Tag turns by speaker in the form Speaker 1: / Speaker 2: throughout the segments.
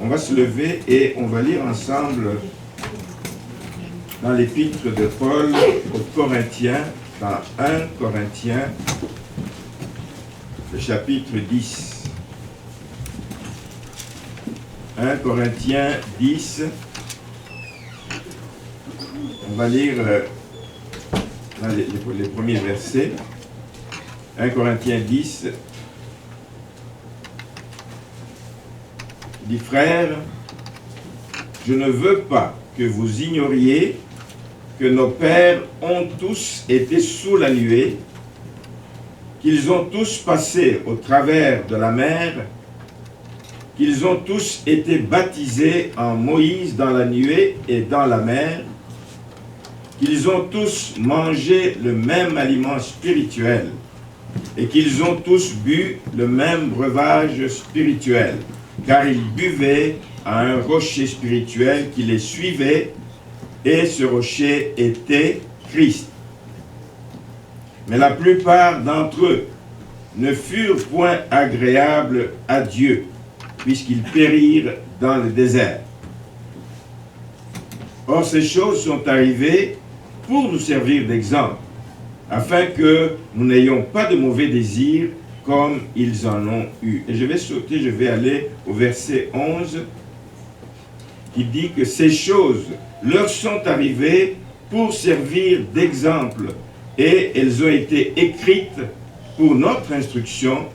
Speaker 1: On va se lever et on va lire ensemble dans l'épître de Paul aux Corinthiens, dans 1 Corinthiens, le chapitre 10. 1 Corinthiens 10. On va lire les premiers versets. 1 Corinthiens 10. Il dit, frères, je ne veux pas que vous ignoriez que nos pères ont tous été sous la nuée, qu'ils ont tous passé au travers de la mer, qu'ils ont tous été baptisés en Moïse dans la nuée et dans la mer, qu'ils ont tous mangé le même aliment spirituel et qu'ils ont tous bu le même breuvage spirituel, car ils buvaient à un rocher spirituel qui les suivait, et ce rocher était Christ. Mais la plupart d'entre eux ne furent point agréables à Dieu, puisqu'ils périrent dans le désert. Or, ces choses sont arrivées pour nous servir d'exemple, afin que nous n'ayons pas de mauvais désirs comme ils en ont eu. Et je vais sauter, je vais aller au verset 11, qui dit que ces choses leur sont arrivées pour servir d'exemple, et elles ont été écrites pour notre instruction,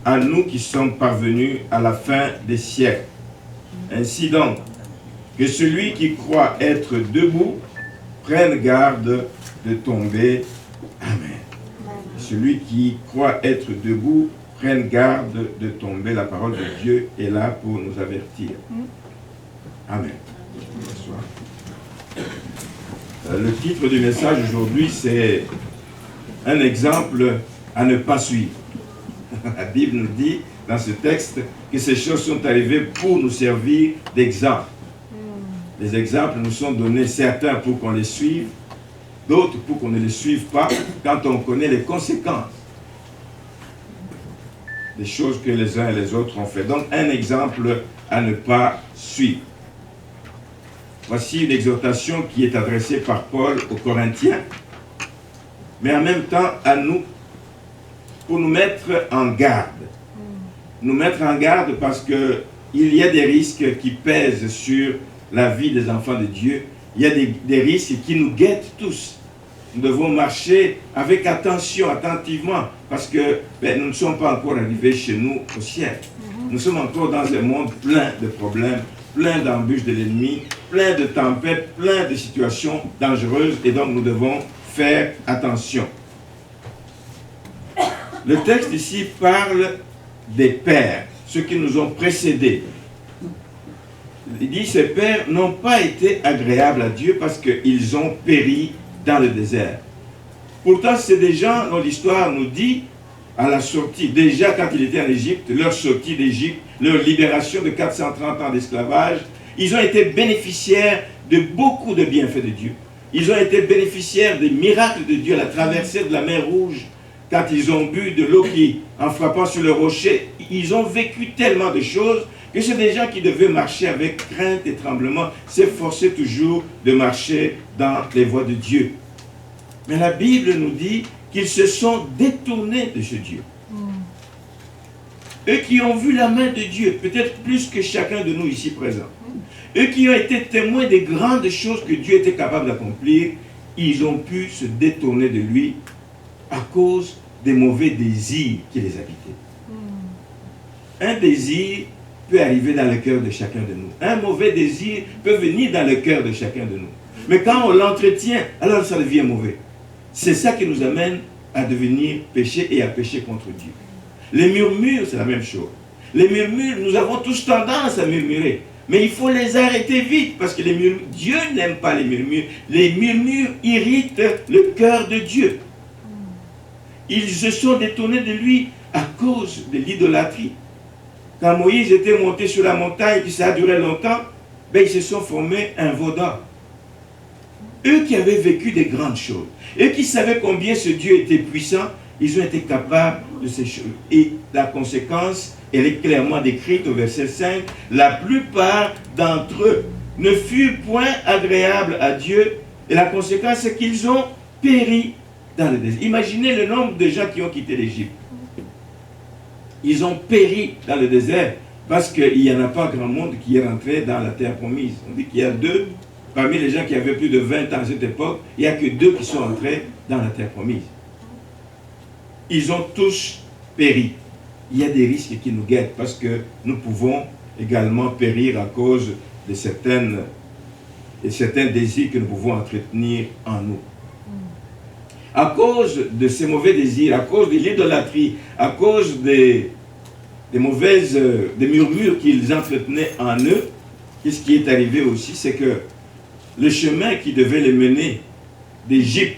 Speaker 1: à nous qui sommes parvenus à la fin des siècles. Ainsi donc, que celui qui croit être debout prenne garde de tomber. Amen. Celui qui croit être debout prenne garde de tomber. La parole de Dieu est là pour nous avertir. Amen. Bonsoir. Le titre du message aujourd'hui, c'est un exemple à ne pas suivre. La Bible nous dit dans ce texte que ces choses sont arrivées pour nous servir d'exemple. Les exemples nous sont donnés, certains pour qu'on les suive, d'autres pour qu'on ne les suive pas, quand on connaît les conséquences des choses que les uns et les autres ont fait. Donc un exemple à ne pas suivre. Voici une exhortation qui est adressée par Paul aux Corinthiens, mais en même temps à nous, pour nous mettre en garde. Nous mettre en garde parce qu'il y a des risques qui pèsent sur la vie des enfants de Dieu. Il y a des risques qui nous guettent tous. Nous devons marcher avec attention, attentivement, parce que nous ne sommes pas encore arrivés chez nous au ciel. Nous sommes encore dans un monde plein de problèmes, plein d'embûches de l'ennemi, plein de tempêtes, plein de situations dangereuses, et donc nous devons faire attention. Le texte ici parle des pères, ceux qui nous ont précédés. Il dit, ces pères n'ont pas été agréables à Dieu parce qu'ils ont péri dans le désert. Pourtant, c'est des gens dont l'histoire nous dit, à la sortie, déjà quand ils étaient en Égypte, leur sortie d'Égypte, leur libération de 430 ans d'esclavage, ils ont été bénéficiaires de beaucoup de bienfaits de Dieu. Ils ont été bénéficiaires des miracles de Dieu, la traversée de la mer Rouge, quand ils ont bu de l'eau qui, en frappant sur le rocher, ils ont vécu tellement de choses que c'est des gens qui devaient marcher avec crainte et tremblement, s'efforcer toujours de marcher dans les voies de Dieu. Mais la Bible nous dit qu'ils se sont détournés de ce Dieu. Eux qui ont vu la main de Dieu, peut-être plus que chacun de nous ici présents, eux qui ont été témoins des grandes choses que Dieu était capable d'accomplir, ils ont pu se détourner de lui à cause des mauvais désirs qui les habitaient. Un désir peut arriver dans le cœur de chacun de nous. Un mauvais désir peut venir dans le cœur de chacun de nous. Mais quand on l'entretient, alors ça devient mauvais. C'est ça qui nous amène à devenir péché et à pécher contre Dieu. Les murmures, c'est la même chose. Les murmures, nous avons tous tendance à murmurer. Mais il faut les arrêter vite, parce que les murmures, Dieu n'aime pas les murmures. Les murmures irritent le cœur de Dieu. Ils se sont détournés de lui à cause de l'idolâtrie. Quand Moïse était monté sur la montagne, et ça a duré longtemps, ils se sont formés un veau d'or. Eux qui avaient vécu des grandes choses, eux qui savaient combien ce Dieu était puissant, ils ont été capables de ces choses. Et la conséquence, elle est clairement décrite au verset 5. La plupart d'entre eux ne furent point agréables à Dieu, et la conséquence, c'est qu'ils ont péri dans le désert. Imaginez le nombre de gens qui ont quitté l'Égypte. Ils ont péri dans le désert parce qu'il n'y en a pas grand monde qui est rentré dans la terre promise. On dit qu'il y a deux, parmi les gens qui avaient plus de 20 ans à cette époque, il n'y a que deux qui sont entrés dans la terre promise. Ils ont tous péri. Il y a des risques qui nous guettent parce que nous pouvons également périr à cause de certains désirs que nous pouvons entretenir en nous. À cause de ces mauvais désirs, à cause de l'idolâtrie, à cause des murmures qu'ils entretenaient en eux, qu'est-ce qui est arrivé aussi, c'est que le chemin qui devait les mener d'Égypte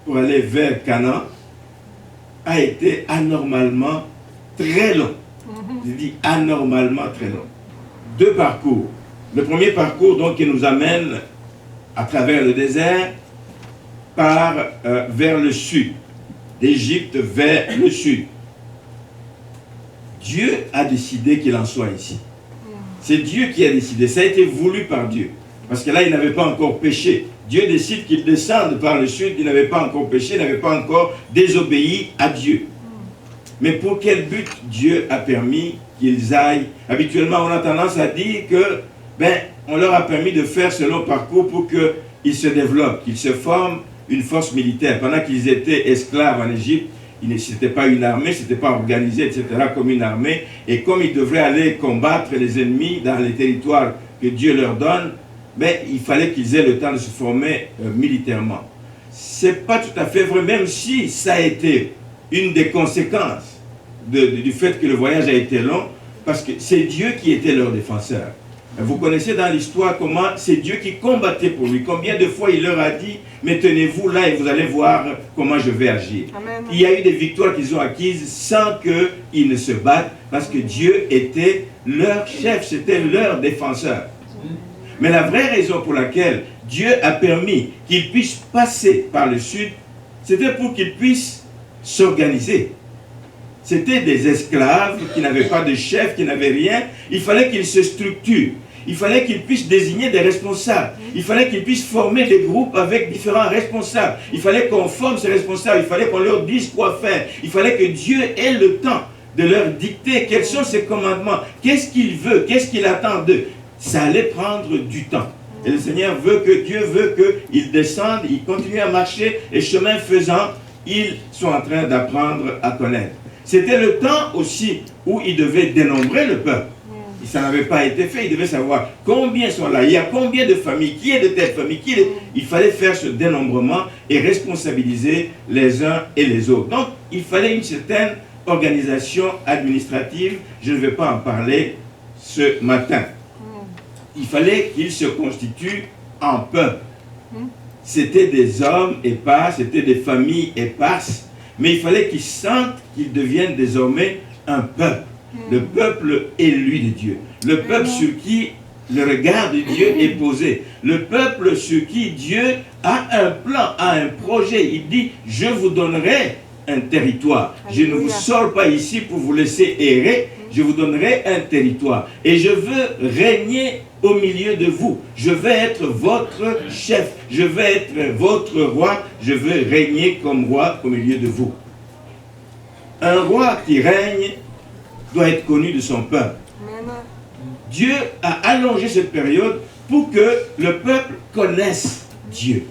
Speaker 1: pour aller vers Canaan a été anormalement très long. Je dis anormalement très long. Deux parcours. Le premier parcours, donc, qui nous amène à travers le désert, vers le sud, d'Égypte vers le sud. Dieu a décidé qu'il en soit ici. C'est Dieu qui a décidé. Ça a été voulu par Dieu. Parce que là, il n'avait pas encore péché. Dieu décide qu'il descende par le sud. Il n'avait pas encore péché, il n'avait pas encore désobéi à Dieu. Mais pour quel but Dieu a permis qu'ils aillent? Habituellement, on a tendance à dire que, on leur a permis de faire ce long parcours pour qu'ils se développent, qu'ils se forment une force militaire. Pendant qu'ils étaient esclaves en Égypte, ce n'était pas une armée, ce n'était pas organisé, etc., comme une armée. Et comme ils devraient aller combattre les ennemis dans les territoires que Dieu leur donne, il fallait qu'ils aient le temps de se former militairement. Ce n'est pas tout à fait vrai, même si ça a été une des conséquences du fait que le voyage a été long, parce que c'est Dieu qui était leur défenseur. Vous connaissez dans l'histoire comment c'est Dieu qui combattait pour lui. Combien de fois il leur a dit, mais tenez-vous là et vous allez voir comment je vais agir. Amen. Il y a eu des victoires qu'ils ont acquises sans qu'ils ne se battent, parce que Dieu était leur chef, c'était leur défenseur. Mais la vraie raison pour laquelle Dieu a permis qu'ils puissent passer par le sud, c'était pour qu'ils puissent s'organiser. C'était des esclaves qui n'avaient pas de chef, qui n'avaient rien. Il fallait qu'ils se structurent. Il fallait qu'ils puissent désigner des responsables. Il fallait qu'ils puissent former des groupes avec différents responsables. Il fallait qu'on forme ces responsables. Il fallait qu'on leur dise quoi faire. Il fallait que Dieu ait le temps de leur dicter quels sont ses commandements. Qu'est-ce qu'il veut, qu'est-ce qu'il attend d'eux. Ça allait prendre du temps. Et le Seigneur veut que, Dieu veut qu'ils descendent, ils continuent à marcher. Et chemin faisant, ils sont en train d'apprendre à connaître. C'était le temps aussi où ils devaient dénombrer le peuple. Ça n'avait pas été fait. Ils devaient savoir combien sont là. Il y a combien de familles. Qui est de telle famille. Il fallait faire ce dénombrement et responsabiliser les uns et les autres. Donc, il fallait une certaine organisation administrative. Je ne vais pas en parler ce matin. Il fallait qu'ils se constituent en peuple. C'était des hommes épars, c'était des familles éparses. Mais il fallait qu'ils sentent qu'ils deviennent désormais un peuple. Le peuple élu de Dieu. Le peuple sur qui le regard de Dieu est posé. Le peuple sur qui Dieu a un plan, a un projet. Il dit, je vous donnerai un territoire. Je ne vous sors pas ici pour vous laisser errer. Je vous donnerai un territoire. Et je veux régner au milieu de vous. Je vais être votre chef. Je vais être votre roi. Je veux régner comme roi au milieu de vous. Un roi qui règne doit être connu de son peuple. Dieu a allongé cette période pour que le peuple connaisse Dieu.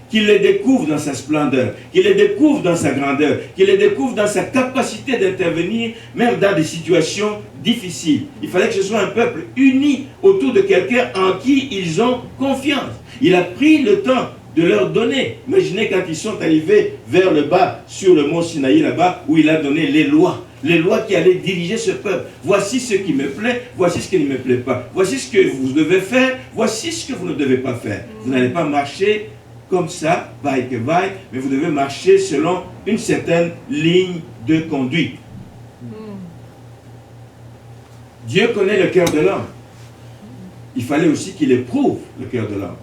Speaker 1: Qu'il le découvre dans sa splendeur, qu'il le découvre dans sa grandeur, qu'il le découvre dans sa capacité d'intervenir, même dans des situations difficiles. Il fallait que ce soit un peuple uni autour de quelqu'un en qui ils ont confiance. Il a pris le temps de leur donner. Imaginez quand ils sont arrivés vers le bas, sur le mont Sinaï là-bas, où il a donné les lois qui allaient diriger ce peuple. Voici ce qui me plaît, voici ce qui ne me plaît pas. Voici ce que vous devez faire, voici ce que vous ne devez pas faire. Vous n'allez pas marcher comme ça, vaille que vaille, mais vous devez marcher selon une certaine ligne de conduite. Dieu connaît le cœur de l'homme. Il fallait aussi qu'il éprouve le cœur de l'homme.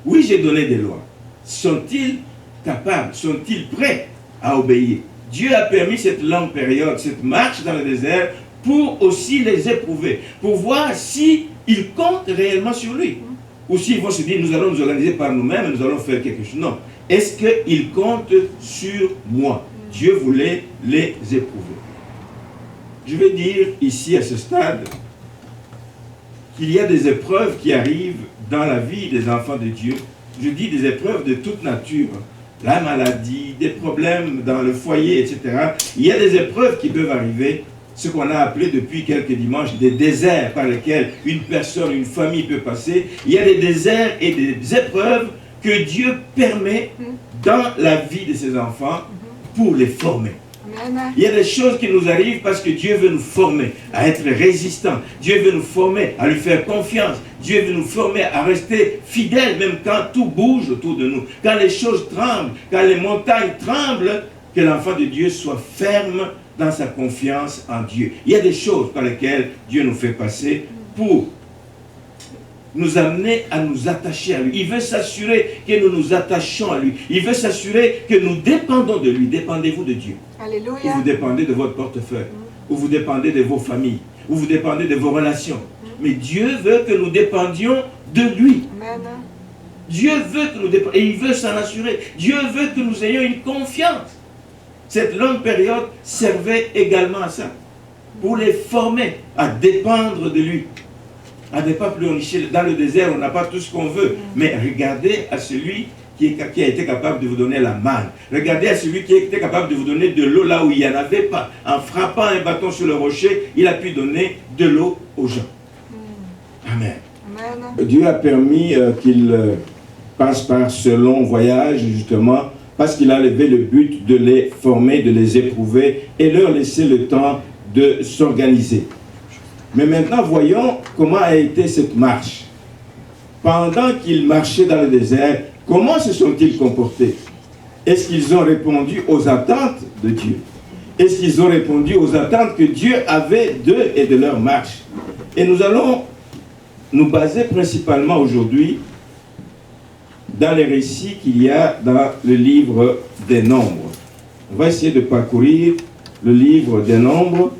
Speaker 1: Oui, j'ai donné des lois. Sont-ils capables, sont-ils prêts à obéir? Dieu a permis cette longue période, cette marche dans le désert, pour aussi les éprouver, pour voir si ils comptent réellement sur lui. Ou s'ils vont se dire, nous allons nous organiser par nous-mêmes, nous allons faire quelque chose. Non. Est-ce qu'ils comptent sur moi? Dieu voulait les éprouver. Je vais dire ici, à ce stade, qu'il y a des épreuves qui arrivent dans la vie des enfants de Dieu. Je dis des épreuves de toute nature. La maladie, des problèmes dans le foyer, etc. Il y a des épreuves qui peuvent arriver, ce qu'on a appelé depuis quelques dimanches des déserts par lesquels une personne, une famille peut passer. Il y a des déserts et des épreuves que Dieu permet dans la vie de ses enfants pour les former. Amen. Il y a des choses qui nous arrivent parce que Dieu veut nous former à être résistants. Dieu veut nous former à lui faire confiance. Dieu veut nous former à rester fidèles même quand tout bouge autour de nous. Quand les choses tremblent, quand les montagnes tremblent, que l'enfant de Dieu soit ferme dans sa confiance en Dieu. Il y a des choses par lesquelles Dieu nous fait passer pour nous amener à nous attacher à lui. Il veut s'assurer que nous nous attachons à lui. Il veut s'assurer que nous dépendons de lui. Dépendez-vous de Dieu. Alléluia. Ou vous dépendez de votre portefeuille. Ou vous dépendez de vos familles. Ou vous dépendez de vos relations. Mais Dieu veut que nous dépendions de lui. Amen. Dieu veut que nous dépendions. Et il veut s'en assurer. Dieu veut que nous ayons une confiance. Cette longue période servait également à ça. Pour les former à dépendre de lui. À ne pas pleurnicher dans le désert, on n'a pas tout ce qu'on veut. Mais regardez à celui qui a été capable de vous donner la manne. Regardez à celui qui a été capable de vous donner de l'eau là où il n'y en avait pas. En frappant un bâton sur le rocher, il a pu donner de l'eau aux gens. Amen. Amen. Dieu a permis qu'il passe par ce long voyage, justement, parce qu'il a levé le but de les former, de les éprouver et leur laisser le temps de s'organiser. Mais maintenant, voyons comment a été cette marche. Pendant qu'ils marchaient dans le désert, comment se sont-ils comportés? Est-ce qu'ils ont répondu aux attentes de Dieu? Est-ce qu'ils ont répondu aux attentes que Dieu avait d'eux et de leur marche? Et nous allons nous baser principalement aujourd'hui dans les récits qu'il y a dans le livre des Nombres. On va essayer de parcourir le livre des Nombres.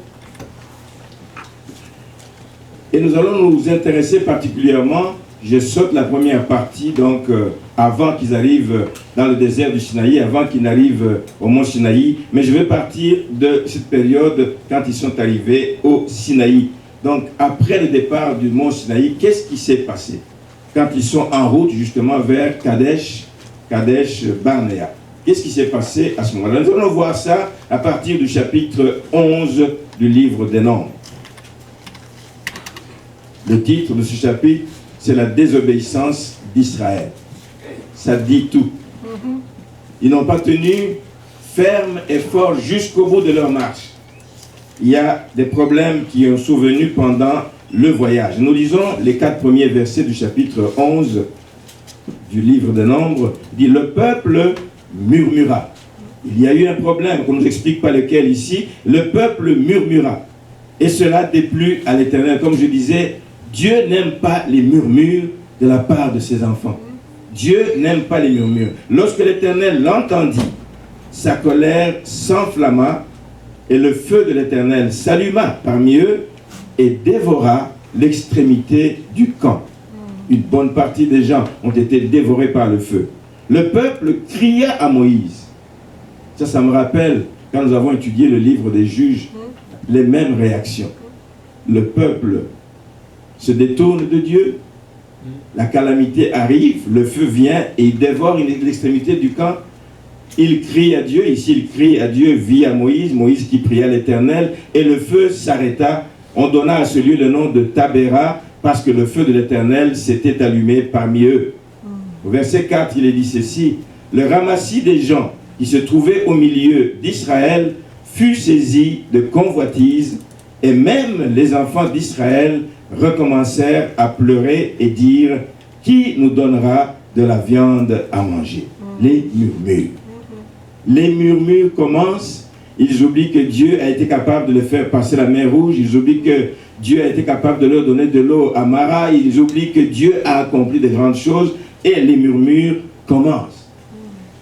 Speaker 1: Et nous allons nous intéresser particulièrement, je saute la première partie, donc avant qu'ils arrivent dans le désert du Sinaï, avant qu'ils n'arrivent au mont Sinaï, mais je vais partir de cette période quand ils sont arrivés au Sinaï. Donc après le départ du mont Sinaï, qu'est-ce qui s'est passé quand ils sont en route justement vers Kadesh Barnéa? Qu'est-ce qui s'est passé à ce moment-là? Nous allons voir ça à partir du chapitre 11 du livre des Nombres. Le titre de ce chapitre, c'est la désobéissance d'Israël. Ça dit tout. Ils n'ont pas tenu ferme et fort jusqu'au bout de leur marche. Il y a des problèmes qui ont survenu pendant le voyage. Nous lisons les 4 premiers versets du chapitre 11 du livre des Nombres. Il dit, le peuple murmura. Il y a eu un problème, qu'on ne nous explique pas lequel ici. Le peuple murmura. Et cela déplut à l'Éternel. Comme je disais, Dieu n'aime pas les murmures de la part de ses enfants. Dieu n'aime pas les murmures. Lorsque l'Éternel l'entendit, sa colère s'enflamma et le feu de l'Éternel s'alluma parmi eux et dévora l'extrémité du camp. Une bonne partie des gens ont été dévorés par le feu. Le peuple cria à Moïse. Ça me rappelle, quand nous avons étudié le livre des Juges, les mêmes réactions. Le peuple se détourne de Dieu, la calamité arrive, le feu vient et il dévore l'extrémité du camp. Il crie à Dieu, ici il crie à Dieu via Moïse, Moïse qui pria à l'Éternel, et le feu s'arrêta. On donna à ce lieu le nom de Tabéra, parce que le feu de l'Éternel s'était allumé parmi eux. Au verset 4, il est dit ceci, le ramassis des gens qui se trouvaient au milieu d'Israël fut saisi de convoitise, et même les enfants d'Israël recommencèrent à pleurer et dire, qui nous donnera de la viande à manger? Les murmures. Les murmures commencent, ils oublient que Dieu a été capable de les faire passer la mer Rouge, ils oublient que Dieu a été capable de leur donner de l'eau à Mara, ils oublient que Dieu a accompli de grandes choses, et les murmures commencent.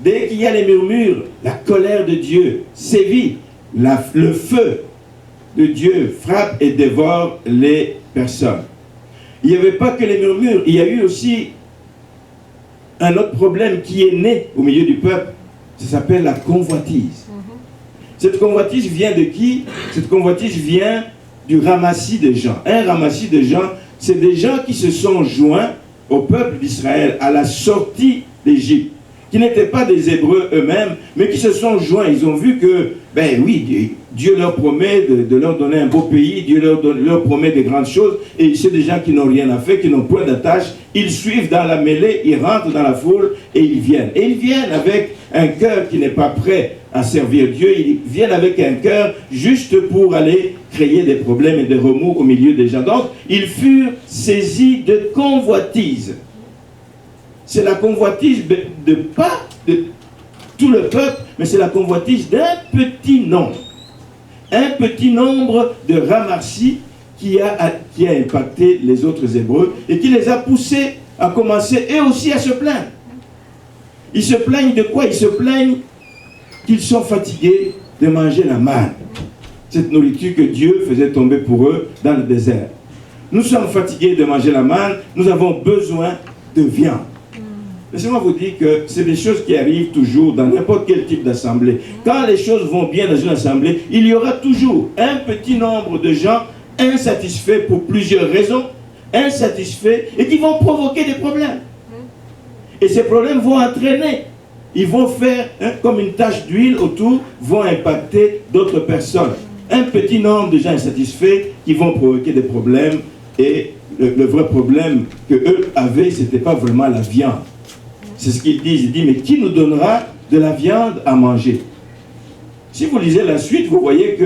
Speaker 1: Dès qu'il y a les murmures, la colère de Dieu sévit. Le feu de Dieu frappe et dévore les personnes. Il n'y avait pas que les murmures, il y a eu aussi un autre problème qui est né au milieu du peuple. Ça s'appelle la convoitise. Cette convoitise vient de qui? Cette convoitise vient du ramassis des gens. Un ramassis de gens, c'est des gens qui se sont joints au peuple d'Israël à la sortie d'Égypte, qui n'étaient pas des Hébreux eux-mêmes, mais qui se sont joints. Ils ont vu que, ben oui, Dieu leur promet de leur donner un beau pays, Dieu leur promet des grandes choses, et c'est des gens qui n'ont rien à faire, qui n'ont point d'attache. Ils suivent dans la mêlée, ils rentrent dans la foule, et ils viennent. Et ils viennent avec un cœur qui n'est pas prêt à servir Dieu, ils viennent avec un cœur juste pour aller créer des problèmes et des remous au milieu des gens. Donc, ils furent saisis de convoitise. C'est la convoitise pas de tout le peuple, mais c'est la convoitise d'un petit nombre. Un petit nombre de ramassis qui a impacté les autres Hébreux et qui les a poussés à commencer eux aussi à se plaindre. Ils se plaignent de quoi? Ils se plaignent qu'ils sont fatigués de manger la manne, cette nourriture que Dieu faisait tomber pour eux dans le désert. Nous sommes fatigués de manger la manne, nous avons besoin de viande. Laissez-moi vous dire que c'est des choses qui arrivent toujours dans n'importe quel type d'assemblée. Quand les choses vont bien dans une assemblée, il y aura toujours un petit nombre de gens insatisfaits pour plusieurs raisons, insatisfaits et qui vont provoquer des problèmes. Et ces problèmes vont entraîner, ils vont faire comme une tache d'huile autour, vont impacter d'autres personnes. Un petit nombre de gens insatisfaits qui vont provoquer des problèmes et le vrai problème qu'eux avaient, ce n'était pas vraiment la viande. C'est ce qu'ils disent. Ils disent, mais qui nous donnera de la viande à manger? Si vous lisez la suite, vous voyez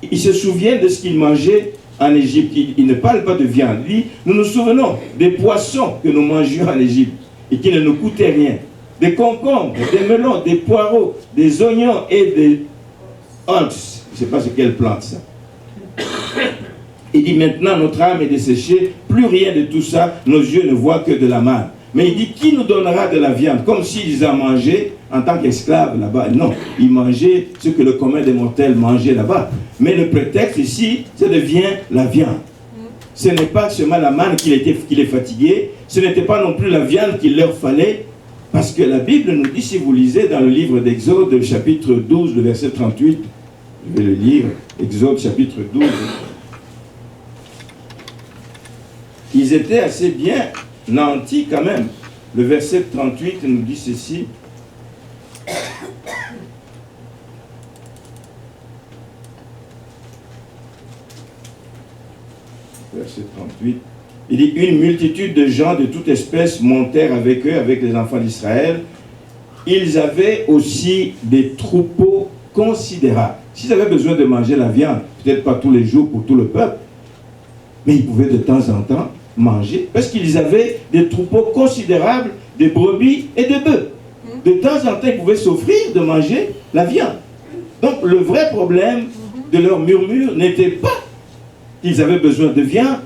Speaker 1: qu'ils se souviennent de ce qu'ils mangeaient en Égypte. Ils ne parlent pas de viande. Ils disent, nous nous souvenons des poissons que nous mangions en Égypte et qui ne nous coûtaient rien. Des concombres, des melons, des poireaux, des oignons et des ox. Je ne sais pas c'est quelle plante ça. Il dit, maintenant notre âme est desséchée, plus rien de tout ça, nos yeux ne voient que de la manne. Mais il dit, qui nous donnera de la viande? Comme s'ils en mangeaient en tant qu'esclaves là-bas. Non, ils mangeaient ce que le commun des mortels mangeait là-bas. Mais le prétexte ici, ça devient la viande. Ce n'est pas seulement la manne qui les fatiguait, ce n'était pas non plus la viande qu'il leur fallait, parce que la Bible nous dit, si vous lisez dans le livre d'Exode, le chapitre 12, le verset 38, je vais le lire, Exode chapitre 12, ils étaient assez bien nantis quand même. Le verset 38 nous dit ceci. Verset 38. Il dit, une multitude de gens de toute espèce montèrent avec eux, avec les enfants d'Israël. Ils avaient aussi des troupeaux considérables. S'ils avaient besoin de manger la viande, peut-être pas tous les jours pour tout le peuple, mais ils pouvaient de temps en temps manger, parce qu'ils avaient des troupeaux considérables de brebis et de bœufs. De temps en temps, ils pouvaient s'offrir de manger la viande. Donc, le vrai problème de leur murmure n'était pas qu'ils avaient besoin de viande.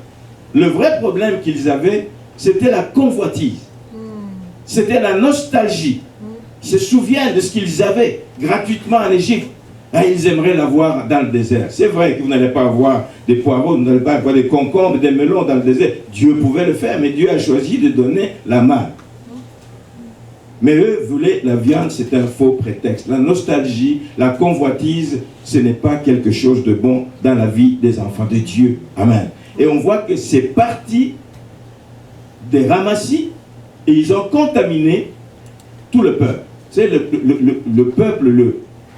Speaker 1: Le vrai problème qu'ils avaient, c'était la convoitise. C'était la nostalgie. Ils se souviennent de ce qu'ils avaient gratuitement en Égypte. Ah, ils aimeraient l'avoir dans le désert. C'est vrai que vous n'allez pas avoir des poireaux, vous n'allez pas avoir des concombres, des melons dans le désert. Dieu pouvait le faire, mais Dieu a choisi de donner la manne. Mais eux voulaient la viande, c'est un faux prétexte. La nostalgie, la convoitise, ce n'est pas quelque chose de bon dans la vie des enfants de Dieu. Amen. Et on voit que c'est parti des ramassis et ils ont contaminé tout le peuple. C'est le peuple,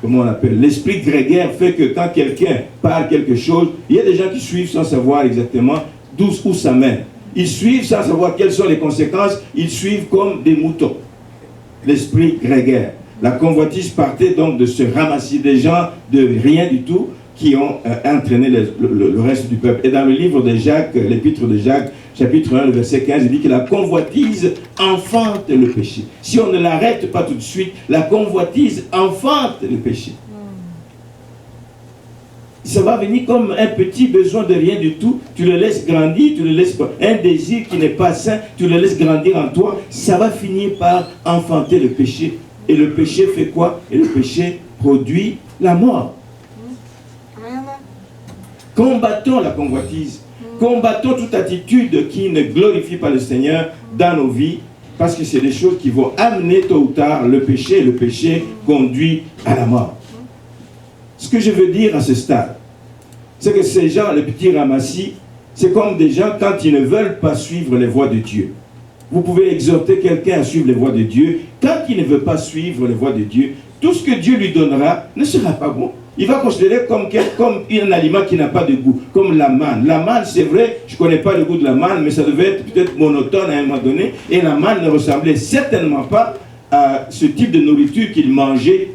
Speaker 1: comment on appelle, l'esprit grégaire fait que quand quelqu'un parle quelque chose, il y a des gens qui suivent sans savoir exactement où ça mène. Ils suivent sans savoir quelles sont les conséquences, ils suivent comme des moutons. L'esprit grégaire. La convoitise partait donc de ce ramassis des gens de rien du tout qui ont entraîné le reste du peuple. Et dans le livre de Jacques, l'épître de Jacques, chapitre 1, le verset 15, il dit que la convoitise enfante le péché. Si on ne l'arrête pas tout de suite, la convoitise enfante le péché. Ça va venir comme un petit besoin de rien du tout. Tu le laisses grandir, tu le laisses un désir qui n'est pas sain, tu le laisses grandir en toi. Ça va finir par enfanter le péché Et le péché fait quoi? Et le péché produit la mort. Combattons la convoitise. Combattons toute attitude qui ne glorifie pas le Seigneur dans nos vies, parce que c'est des choses qui vont amener tôt ou tard le péché, et le péché conduit à la mort. Ce que je veux dire à ce stade, c'est que ces gens, les petits ramassis, c'est comme des gens quand ils ne veulent pas suivre les voies de Dieu. Vous pouvez exhorter quelqu'un à suivre les voies de Dieu. Quand il ne veut pas suivre les voies de Dieu, tout ce que Dieu lui donnera ne sera pas bon. Il va considérer comme un aliment qui n'a pas de goût, comme la manne. La manne, c'est vrai, je ne connais pas le goût de la manne, mais ça devait être peut-être monotone à un moment donné. Et la manne ne ressemblait certainement pas à ce type de nourriture qu'il mangeait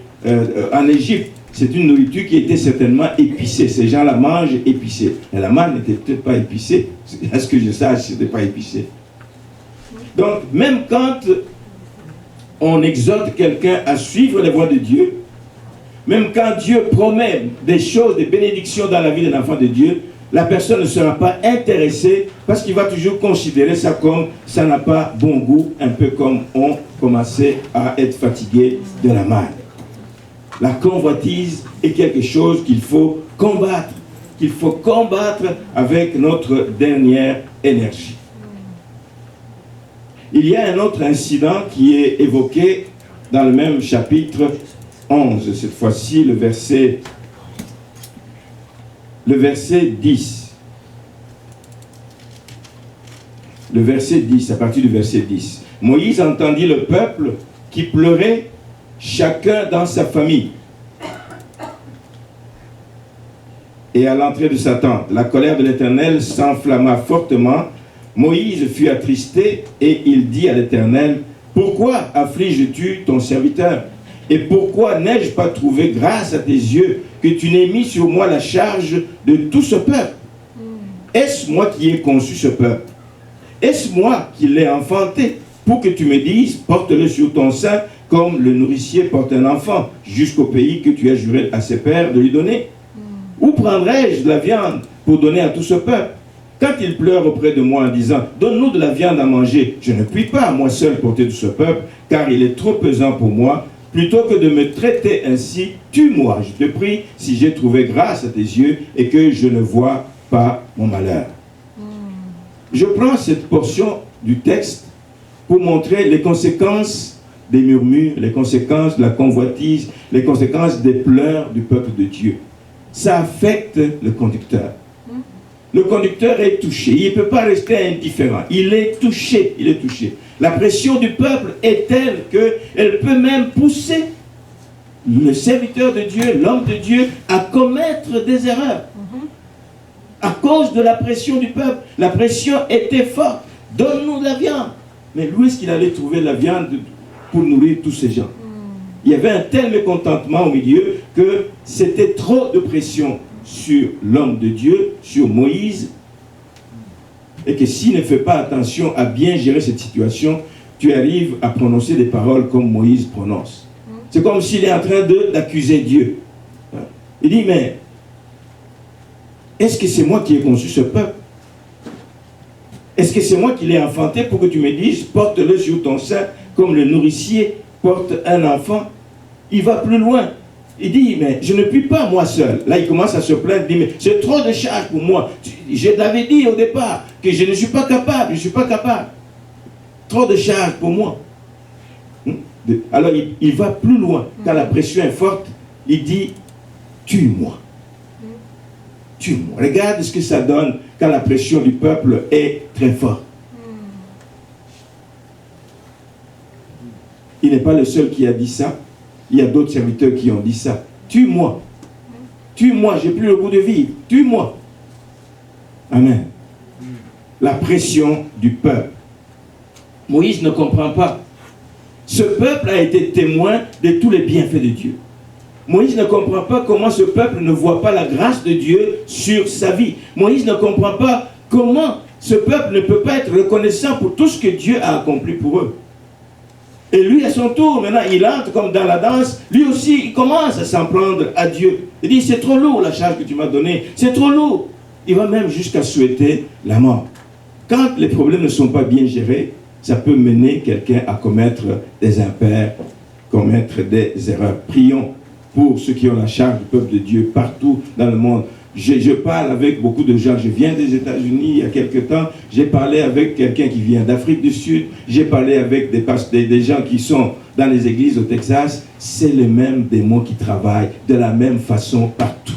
Speaker 1: en Égypte. C'est une nourriture qui était certainement épicée. Ces gens la mangent épicée. Et la manne n'était peut-être pas épicée. À ce que je sache, ce n'était pas épicé. Donc, même quand on exhorte quelqu'un à suivre les voies de Dieu, même quand Dieu promet des choses, des bénédictions dans la vie d'un enfant de Dieu, la personne ne sera pas intéressée parce qu'il va toujours considérer ça comme ça n'a pas bon goût, un peu comme on commençait à être fatigué de la manne. La convoitise est quelque chose qu'il faut combattre avec notre dernière énergie. Il y a un autre incident qui est évoqué dans le même chapitre 11, cette fois-ci le verset 10. Le verset 10, à partir du verset 10. Moïse entendit le peuple qui pleurait, chacun dans sa famille. Et à l'entrée de sa tente, la colère de l'Éternel s'enflamma fortement. Moïse fut attristé et il dit à l'Éternel, « Pourquoi affliges-tu ton serviteur? Et pourquoi n'ai-je pas trouvé grâce à tes yeux que tu n'aies mis sur moi la charge de tout ce peuple? Est-ce moi qui ai conçu ce peuple? Est-ce moi qui l'ai enfanté pour que tu me dises, porte-le sur ton sein comme le nourricier porte un enfant jusqu'au pays que tu as juré à ses pères de lui donner? Où prendrai-je de la viande pour donner à tout ce peuple? Quand il pleure auprès de moi en disant, donne-nous de la viande à manger, je ne puis pas moi seul porter tout ce peuple, car il est trop pesant pour moi. Plutôt que de me traiter ainsi, tue-moi, je te prie, si j'ai trouvé grâce à tes yeux et que je ne vois pas mon malheur. Je prends cette portion du texte pour montrer les conséquences des murmures, les conséquences de la convoitise, les conséquences des pleurs du peuple de Dieu. Ça affecte le conducteur. Le conducteur est touché. Il ne peut pas rester indifférent. Il est touché. Il est touché. La pression du peuple est telle qu'elle peut même pousser le serviteur de Dieu, l'homme de Dieu, à commettre des erreurs. À cause de la pression du peuple. La pression était forte. Donne-nous de la viande. Mais où est-ce qu'il allait trouver la viande pour nourrir tous ces gens? Il y avait un tel mécontentement au milieu que c'était trop de pression sur l'homme de Dieu, sur Moïse, et que s'il ne fait pas attention à bien gérer cette situation, tu arrives à prononcer des paroles comme Moïse prononce. C'est comme s'il est en train d'accuser Dieu. Il dit, mais est-ce que c'est moi qui ai conçu ce peuple? Est-ce que c'est moi qui l'ai enfanté pour que tu me dises, porte-le sur ton sein comme le nourricier porte un enfant? Il va plus loin. Il dit, mais je ne puis pas moi seul. Là, il commence à se plaindre. Il dit, mais c'est trop de charges pour moi. Je t'avais dit au départ que je ne suis pas capable. Je ne suis pas capable. Trop de charges pour moi. Alors, il va plus loin. Quand la pression est forte, il dit, tue-moi. Tue-moi. Regarde ce que ça donne quand la pression du peuple est très forte. Il n'est pas le seul qui a dit ça. Il y a d'autres serviteurs qui ont dit ça. Tue-moi. Tue-moi, j'ai plus le goût de vivre. Tue-moi. Amen. La pression du peuple. Moïse ne comprend pas. Ce peuple a été témoin de tous les bienfaits de Dieu. Moïse ne comprend pas comment ce peuple ne voit pas la grâce de Dieu sur sa vie. Moïse ne comprend pas comment ce peuple ne peut pas être reconnaissant pour tout ce que Dieu a accompli pour eux. Et lui, à son tour, maintenant, il entre comme dans la danse. Lui aussi, il commence à s'en prendre à Dieu. Il dit, c'est trop lourd la charge que tu m'as donnée. C'est trop lourd. Il va même jusqu'à souhaiter la mort. Quand les problèmes ne sont pas bien gérés, ça peut mener quelqu'un à commettre des impairs commettre des erreurs. Prions pour ceux qui ont la charge du peuple de Dieu partout dans le monde. Je parle avec beaucoup de gens. Je viens des États-Unis il y a quelque temps. J'ai parlé avec quelqu'un qui vient d'Afrique du Sud. J'ai parlé avec des gens qui sont dans les églises au Texas. C'est les mêmes démons qui travaillent de la même façon partout.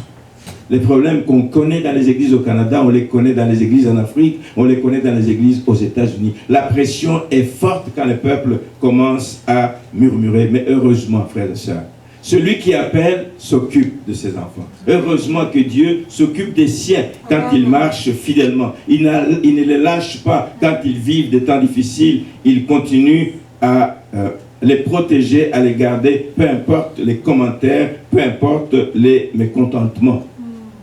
Speaker 1: Les problèmes qu'on connaît dans les églises au Canada, on les connaît dans les églises en Afrique, on les connaît dans les églises aux États-Unis. La pression est forte quand le peuple commence à murmurer. Mais heureusement, frères et sœurs, celui qui appelle s'occupe de ses enfants. Heureusement que Dieu s'occupe des siens quand ils marchent fidèlement. Il ne les lâche pas quand ils vivent des temps difficiles. Il continue à les protéger, à les garder, peu importe les commentaires, peu importe les mécontentements.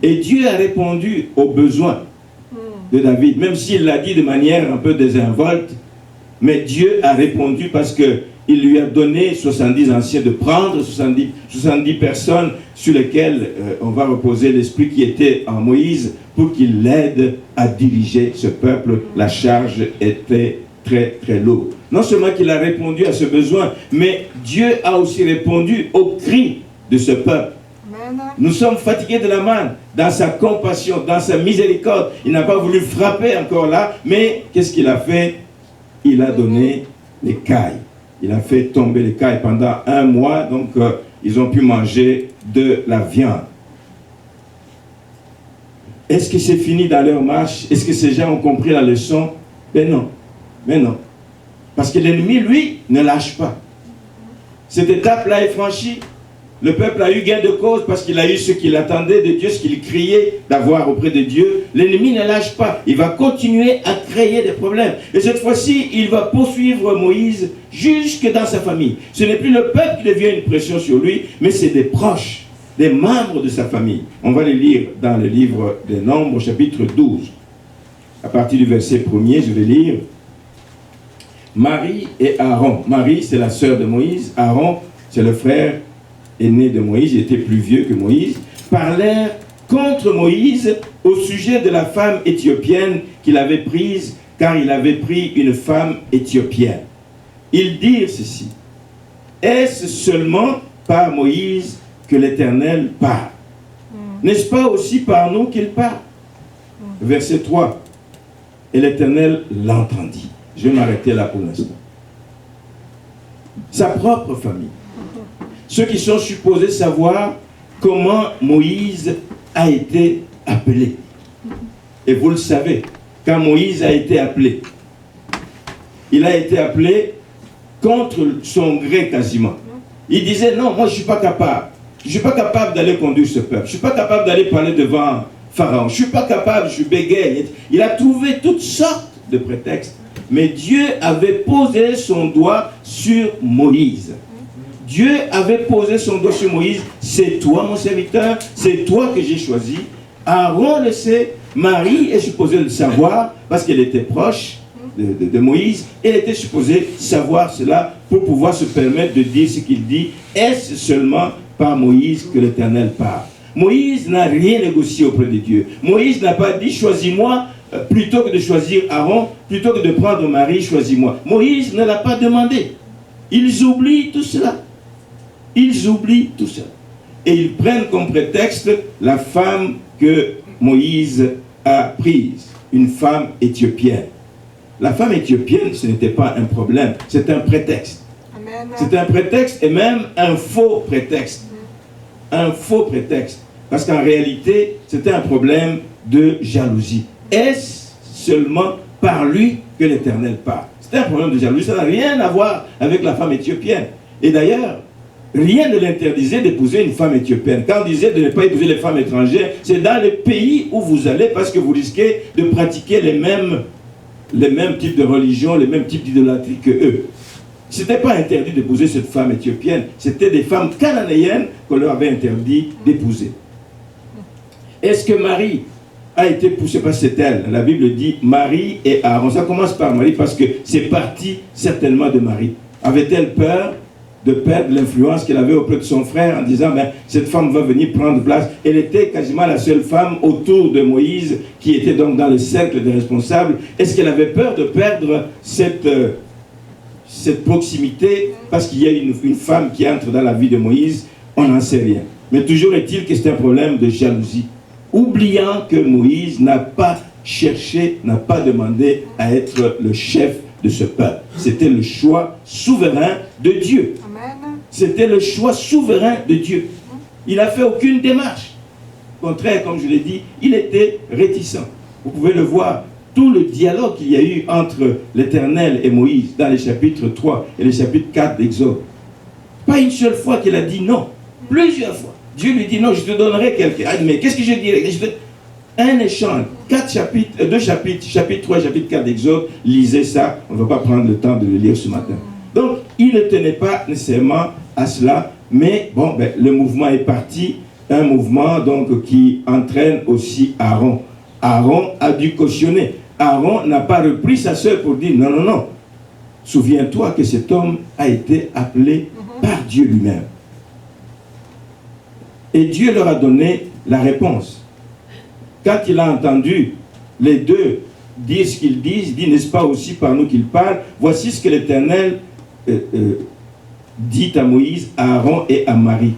Speaker 1: Et Dieu a répondu aux besoins de David, même s'il l'a dit de manière un peu désinvolte, mais Dieu a répondu parce que il lui a donné 70 anciens de prendre, 70 personnes sur lesquelles on va reposer l'esprit qui était en Moïse pour qu'il l'aide à diriger ce peuple. La charge était très très lourde. Non seulement qu'il a répondu à ce besoin, mais Dieu a aussi répondu aux cris de ce peuple. Nous sommes fatigués de la manne, dans sa compassion, dans sa miséricorde. Il n'a pas voulu frapper encore là, mais qu'est-ce qu'il a fait? Il a donné les cailles. Il a fait tomber les cailles pendant 1 mois, donc ils ont pu manger de la viande. Est-ce que c'est fini dans leur marche? Est-ce que ces gens ont compris la leçon? Ben non, mais non. Parce que l'ennemi, lui, ne lâche pas. Cette étape-là est franchie. Le peuple a eu gain de cause parce qu'il a eu ce qu'il attendait de Dieu, ce qu'il criait d'avoir auprès de Dieu. L'ennemi ne lâche pas. Il va continuer à créer des problèmes. Et cette fois-ci, il va poursuivre Moïse jusque dans sa famille. Ce n'est plus le peuple qui devient une pression sur lui, mais c'est des proches, des membres de sa famille. On va les lire dans le livre des Nombres, chapitre 12. À partir du verset 1er, je vais lire Marie et Aaron. Marie, c'est la sœur de Moïse. Aaron, c'est le frère aîné de Moïse, il était plus vieux que Moïse, parlèrent contre Moïse au sujet de la femme éthiopienne qu'il avait prise, car il avait pris une femme éthiopienne. Ils dirent ceci: est-ce seulement par Moïse que l'Éternel parle? N'est-ce pas aussi par nous qu'il parle? Verset 3. Et l'Éternel l'entendit. Je vais m'arrêter là pour l'instant. Sa propre famille. Ceux qui sont supposés savoir comment Moïse a été appelé. Et vous le savez, quand Moïse a été appelé, il a été appelé contre son gré quasiment. Il disait non, moi je ne suis pas capable. Je ne suis pas capable d'aller conduire ce peuple. Je ne suis pas capable d'aller parler devant Pharaon. Je ne suis pas capable, je suis bégaye. Il a trouvé toutes sortes de prétextes. Mais Dieu avait posé son doigt sur Moïse. Dieu avait posé son doigt sur Moïse. C'est toi mon serviteur, c'est toi que j'ai choisi. Aaron le sait, Marie est supposée le savoir parce qu'elle était proche de Moïse. Elle était supposée savoir cela pour pouvoir se permettre de dire ce qu'il dit. Est-ce seulement par Moïse que l'Éternel parle? Moïse n'a rien négocié auprès de Dieu. Moïse n'a pas dit choisis-moi plutôt que de choisir Aaron, plutôt que de prendre Marie, choisis-moi. Moïse ne l'a pas demandé. Ils oublient tout cela. Ils oublient tout ça. Et ils prennent comme prétexte la femme que Moïse a prise, une femme éthiopienne. La femme éthiopienne, ce n'était pas un problème, c'est un prétexte. C'est un prétexte et même un faux prétexte. Un faux prétexte. Parce qu'en réalité, c'était un problème de jalousie. Est-ce seulement par lui que l'Éternel parle? C'était un problème de jalousie, ça n'a rien à voir avec la femme éthiopienne. Et d'ailleurs, rien ne l'interdisait d'épouser une femme éthiopienne. Quand on disait de ne pas épouser les femmes étrangères, c'est dans le pays où vous allez parce que vous risquez de pratiquer les mêmes types de religion, les mêmes types d'idolâtrie que eux. Ce n'était pas interdit d'épouser cette femme éthiopienne, c'était des femmes cananéennes qu'on leur avait interdit d'épouser. Est-ce que Marie a été poussée par cette elle? La Bible dit Marie et Aaron. Ça commence par Marie parce que c'est parti certainement de Marie. Avait-elle peur de perdre l'influence qu'elle avait auprès de son frère en disant ben, cette femme va venir prendre place? Elle était quasiment la seule femme autour de Moïse qui était donc dans le cercle des responsables. Est-ce qu'elle avait peur de perdre cette cette proximité parce qu'il y a une femme qui entre dans la vie de Moïse, on n'en sait rien. Mais toujours est-il que c'est un problème de jalousie. Oubliant que Moïse n'a pas cherché, n'a pas demandé à être le chef de ce peuple. C'était le choix souverain de Dieu. C'était le choix souverain de Dieu. Il n'a fait aucune démarche. Au contraire, comme je l'ai dit, il était réticent. Vous pouvez le voir, tout le dialogue qu'il y a eu entre l'Éternel et Moïse dans les chapitres 3 et les chapitres 4 d'Exode. Pas une seule fois qu'il a dit non. Plusieurs fois. Dieu lui dit non, je te donnerai quelqu'un. Ah, mais qu'est-ce que je dirais? Un échange. 2 chapitres, chapitre 3 et chapitre 4 d'Exode. Lisez ça. On ne va pas prendre le temps de le lire ce matin. Donc, il ne tenait pas nécessairement à cela. Mais bon, le mouvement est parti. Un mouvement donc qui entraîne aussi Aaron. Aaron a dû cautionner. Aaron n'a pas repris sa sœur pour dire non, non, non. Souviens-toi que cet homme a été appelé par Dieu lui-même. Et Dieu leur a donné la réponse. Quand il a entendu les deux dire ce qu'ils disent, dit n'est-ce pas aussi par nous qu'ils parlent? Voici ce que l'Éternel dit à Moïse, à Aaron et à Marie.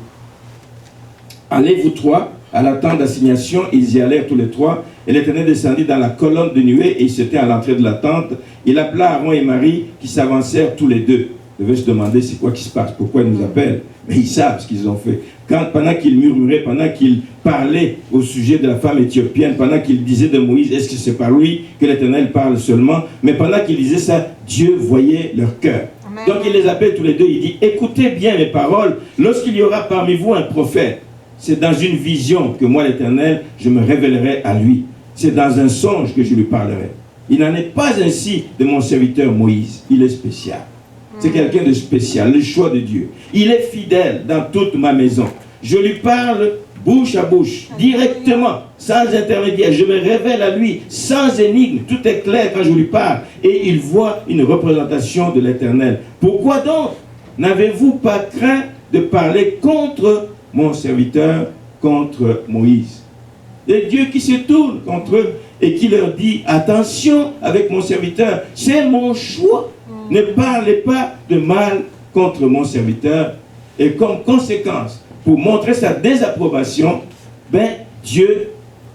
Speaker 1: Allez vous trois à la tente d'assignation. Ils y allèrent tous les trois. Et l'Éternel descendit dans la colonne de nuée et il s'était à l'entrée de la tente. Il appela Aaron et Marie qui s'avancèrent tous les deux. Je vais se demander c'est quoi qui se passe, pourquoi ils nous appellent. Mais ils savent ce qu'ils ont fait. Pendant qu'ils murmuraient, pendant qu'ils parlaient au sujet de la femme éthiopienne, pendant qu'ils disaient de Moïse, est-ce que c'est par lui que l'Éternel parle seulement? Mais pendant qu'ils disaient ça, Dieu voyait leur cœur. Amen. Donc il les appelle tous les deux, il dit, écoutez bien mes paroles, lorsqu'il y aura parmi vous un prophète, c'est dans une vision que moi l'Éternel, je me révélerai à lui. C'est dans un songe que je lui parlerai. Il n'en est pas ainsi de mon serviteur Moïse, il est spécial. C'est quelqu'un de spécial, le choix de Dieu. Il est fidèle dans toute ma maison. Je lui parle bouche à bouche, directement, sans intermédiaire. Je me révèle à lui, sans énigme. Tout est clair quand je lui parle. Et il voit une représentation de l'Éternel. Pourquoi donc n'avez-vous pas craint de parler contre mon serviteur, contre Moïse? Et Dieu qui se tourne contre eux et qui leur dit, attention avec mon serviteur, c'est mon choix. Ne parlez pas de mal contre mon serviteur. Et comme conséquence, pour montrer sa désapprobation, Dieu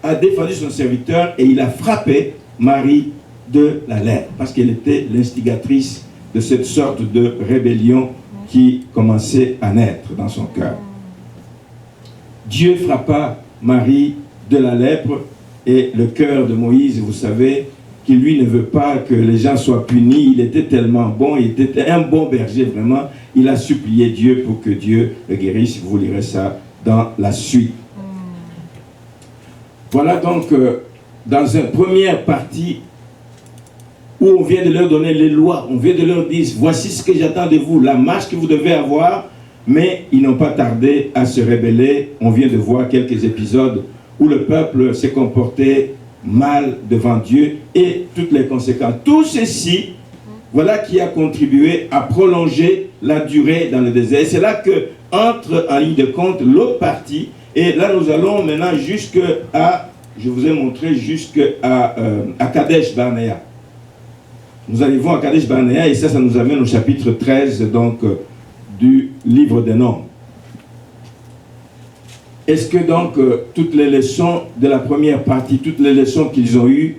Speaker 1: a défendu son serviteur et il a frappé Marie de la lèpre. Parce qu'elle était l'instigatrice de cette sorte de rébellion qui commençait à naître dans son cœur. Dieu frappa Marie de la lèpre et le cœur de Moïse, vous savez, qui lui ne veut pas que les gens soient punis. Il était tellement bon, il était un bon berger vraiment. Il a supplié Dieu pour que Dieu le guérisse. Vous lirez ça dans la suite. Voilà donc dans une première partie où on vient de leur donner les lois. On vient de leur dire, voici ce que j'attends de vous, la marche que vous devez avoir. Mais ils n'ont pas tardé à se rebeller. On vient de voir quelques épisodes où le peuple s'est comporté mal devant Dieu et toutes les conséquences. Tout ceci, voilà qui a contribué à prolonger la durée dans le désert. C'est là que entre en ligne de compte l'autre partie. Et là, nous allons maintenant jusqu'à, je vous ai montré jusqu'à Kadesh Barnea. Nous arrivons à Kadesh Barnea et ça nous amène au chapitre 13 donc, du livre des Nombres. Est-ce que donc toutes les leçons de la première partie, toutes les leçons qu'ils ont eues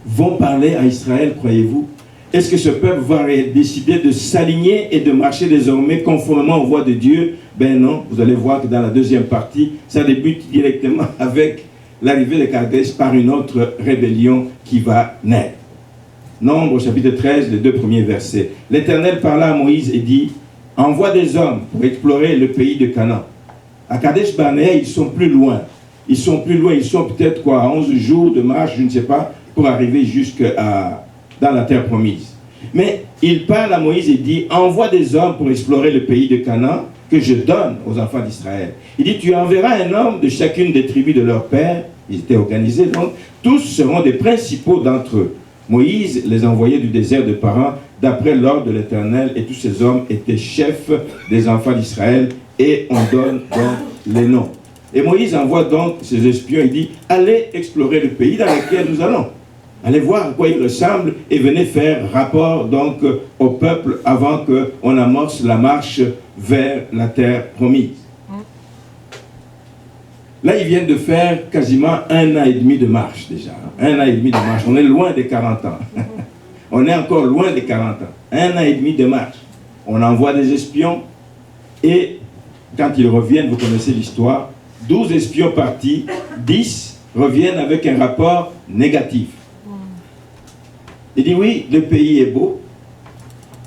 Speaker 1: vont parler à Israël, croyez-vous? Est-ce que ce peuple va décider de s'aligner et de marcher désormais conformément aux voies de Dieu? Ben non, vous allez voir que dans la deuxième partie, ça débute directement avec l'arrivée de Kadesh par une autre rébellion qui va naître. Nombre chapitre 13, les 2 premiers versets. L'Éternel parla à Moïse et dit, envoie des hommes pour explorer le pays de Canaan. À Kadesh Barnea, ils sont plus loin. Ils sont peut-être à 11 jours de marche, je ne sais pas, pour arriver dans la terre promise. Mais il parle à Moïse et dit, envoie des hommes pour explorer le pays de Canaan que je donne aux enfants d'Israël. Il dit, tu enverras un homme de chacune des tribus de leur père. Ils étaient organisés, donc tous seront des principaux d'entre eux. Moïse les envoyait du désert de Paran d'après l'ordre de l'Éternel et tous ces hommes étaient chefs des enfants d'Israël. Et on donne donc les noms. Et Moïse envoie donc ses espions, il dit, allez explorer le pays dans lequel nous allons. Allez voir à quoi il ressemble et venez faire rapport donc au peuple avant qu'on amorce la marche vers la terre promise. Là, ils viennent de faire quasiment 1 an et demi de marche déjà. 1 an et demi de marche. On est loin des 40 ans. On est encore loin des 40 ans. 1 an et demi de marche. On envoie des espions et quand ils reviennent, vous connaissez l'histoire, 12 espions partis, 10 reviennent avec un rapport négatif. Il dit oui, le pays est beau.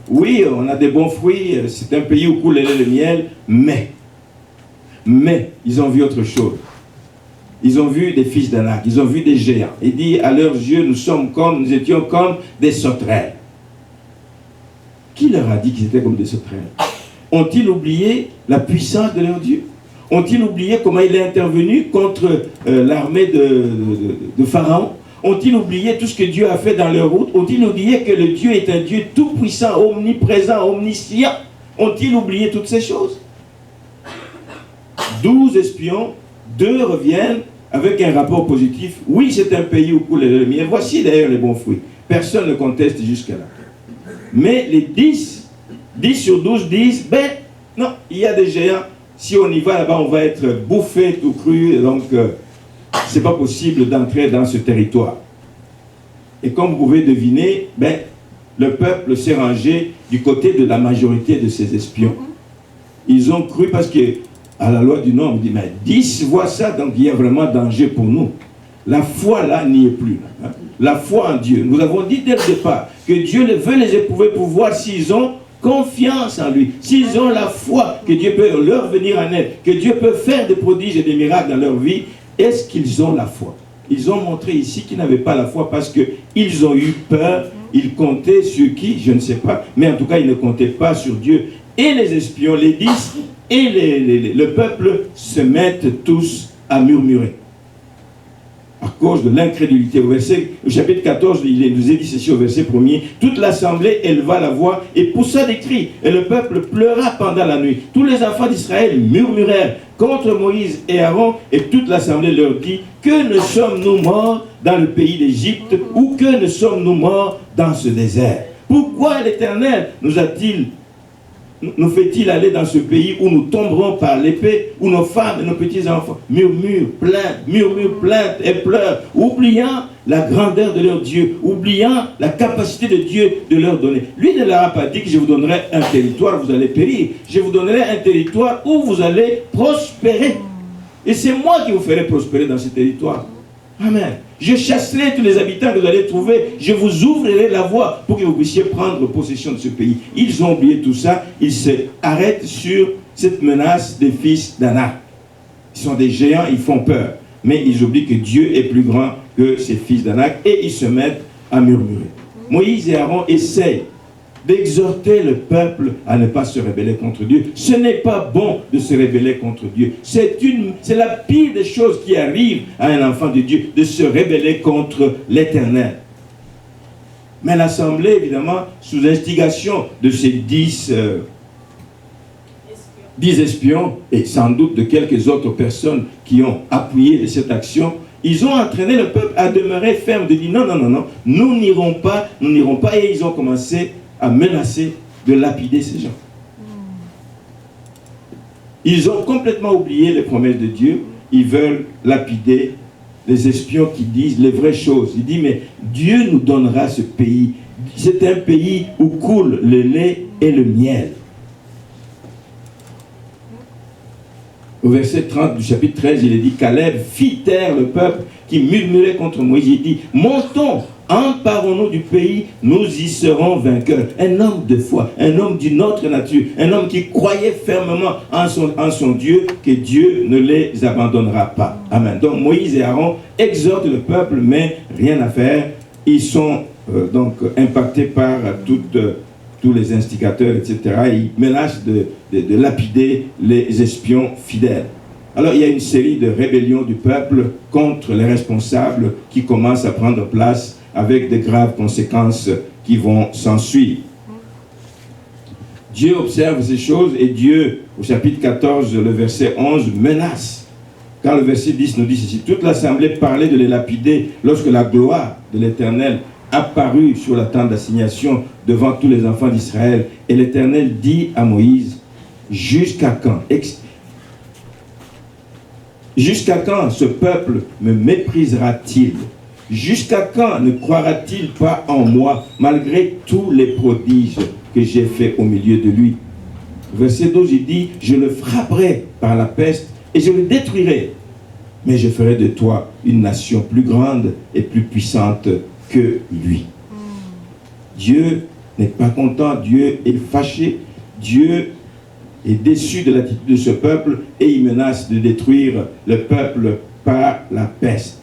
Speaker 1: Oui, on a des bons fruits. C'est un pays où coule le lait et le miel. Mais, ils ont vu autre chose. Ils ont vu des fils d'Anak. Ils ont vu des géants. Il dit, à leurs yeux, nous étions comme des sauterelles. Qui leur a dit qu'ils étaient comme des sauterelles? Ont-ils oublié la puissance de leur Dieu? Ont-ils oublié comment il est intervenu contre l'armée de Pharaon? Ont-ils oublié tout ce que Dieu a fait dans leur route? Ont-ils oublié que le Dieu est un Dieu tout-puissant, omniprésent, omniscient? Ont-ils oublié toutes ces choses? 12 espions, 2 reviennent avec un rapport positif. Oui, c'est un pays où coule le miel. Voici d'ailleurs les bons fruits. Personne ne conteste jusqu'à là. Mais les 10 sur 12 disent, ben non, il y a des géants. Si on y va là-bas, on va être bouffé tout cru. Donc, c'est pas possible d'entrer dans ce territoire. Et comme vous pouvez deviner, ben, le peuple s'est rangé du côté de la majorité de ces espions. Ils ont cru parce que à la loi du nombre, on dit, mais 10 voient ça, donc il y a vraiment danger pour nous. La foi là n'y est plus. Hein. La foi en Dieu. Nous avons dit dès le départ que Dieu veut les éprouver pour voir s'ils ont confiance en lui, s'ils ont la foi que Dieu peut leur venir en aide, que Dieu peut faire des prodiges et des miracles dans leur vie. Est-ce qu'ils ont la foi? Ils ont montré ici qu'ils n'avaient pas la foi parce qu'ils ont eu peur. Ils comptaient sur qui? Je ne sais pas. Mais en tout cas, ils ne comptaient pas sur Dieu. Et les espions, les 10 et le peuple se mettent tous à murmurer. À cause de l'incrédulité. Au chapitre 14, il nous est dit ceci au verset 1er. Toute l'assemblée éleva la voix et poussa des cris. Et le peuple pleura pendant la nuit. Tous les enfants d'Israël murmurèrent contre Moïse et Aaron. Et toute l'assemblée leur dit, que ne sommes-nous morts dans le pays d'Égypte ou que ne sommes-nous morts dans ce désert? Pourquoi l'Éternel nous fait-il aller dans ce pays où nous tomberons par l'épée, où nos femmes et nos petits-enfants murmurent, plaintent et pleurent, oubliant la grandeur de leur Dieu, oubliant la capacité de Dieu de leur donner. Lui ne leur a pas dit que je vous donnerai un territoire, vous allez périr. Je vous donnerai un territoire où vous allez prospérer. Et c'est moi qui vous ferai prospérer dans ce territoire. Amen. Je chasserai tous les habitants que vous allez trouver. Je vous ouvrirai la voie pour que vous puissiez prendre possession de ce pays. Ils ont oublié tout ça. Ils se arrêtent sur cette menace des fils d'Anak. Ils sont des géants, ils font peur. Mais ils oublient que Dieu est plus grand que ces fils d'Anak. Et ils se mettent à murmurer. Moïse et Aaron essayent d'exhorter le peuple à ne pas se rebeller contre Dieu. Ce n'est pas bon de se rebeller contre Dieu. C'est la pire des choses qui arrivent à un enfant de Dieu, de se rebeller contre l'Éternel. Mais l'Assemblée, évidemment, sous instigation de ces 10 espions, et sans doute de quelques autres personnes qui ont appuyé cette action, ils ont entraîné le peuple à demeurer ferme, de dire non, nous n'irons pas, et ils ont commencé à menacer de lapider ces gens. Ils ont complètement oublié les promesses de Dieu. Ils veulent lapider les espions qui disent les vraies choses. Il dit, mais Dieu nous donnera ce pays. C'est un pays où coule le lait et le miel. Au verset 30 du chapitre 13, il est dit, Caleb fit taire le peuple qui murmurait contre Moïse. Il dit, montons, emparons-nous du pays, nous y serons vainqueurs. Un homme de foi, un homme d'une autre nature, un homme qui croyait fermement en son Dieu, que Dieu ne les abandonnera pas. Amen. Donc Moïse et Aaron exhortent le peuple, mais rien à faire. Ils sont donc impactés par tous les instigateurs, etc. Ils menacent de lapider les espions fidèles. Alors il y a une série de rébellions du peuple contre les responsables qui commencent à prendre place avec de graves conséquences qui vont s'ensuivre. Dieu observe ces choses et Dieu, au chapitre 14, le verset 11, menace Car le verset 10 nous dit ceci, toute l'assemblée parlait de les lapider lorsque la gloire de l'Éternel apparut sur la tente d'assignation devant tous les enfants d'Israël. Et l'Éternel dit à Moïse, jusqu'à quand ce peuple me méprisera-t-il? Jusqu'à quand ne croira-t-il pas en moi, malgré tous les prodiges que j'ai faits au milieu de lui? Verset 12, il dit, je le frapperai par la peste et je le détruirai. Mais je ferai de toi une nation plus grande et plus puissante que lui. Dieu n'est pas content, Dieu est fâché, Dieu est déçu de l'attitude de ce peuple et il menace de détruire le peuple par la peste.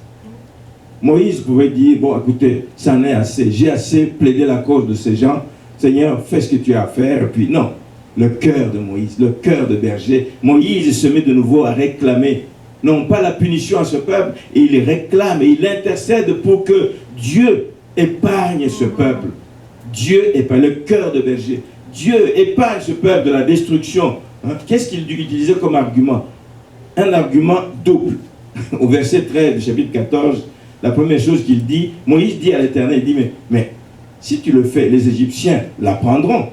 Speaker 1: Moïse pouvait dire, bon écoutez, ça en est assez, j'ai assez plaidé la cause de ces gens, Seigneur, fais ce que tu as à faire, et puis non. Le cœur de Moïse, le cœur de berger. Moïse se met de nouveau à réclamer, non pas la punition à ce peuple, et il réclame et il intercède pour que Dieu épargne ce peuple. Dieu épargne le cœur de berger. Dieu épargne ce peuple de la destruction. Qu'est-ce qu'il utilisait comme argument? Un argument double. Au verset 13 du chapitre 14, la première chose qu'il dit, Moïse dit à l'Éternel, il dit, mais si tu le fais, les Égyptiens l'apprendront.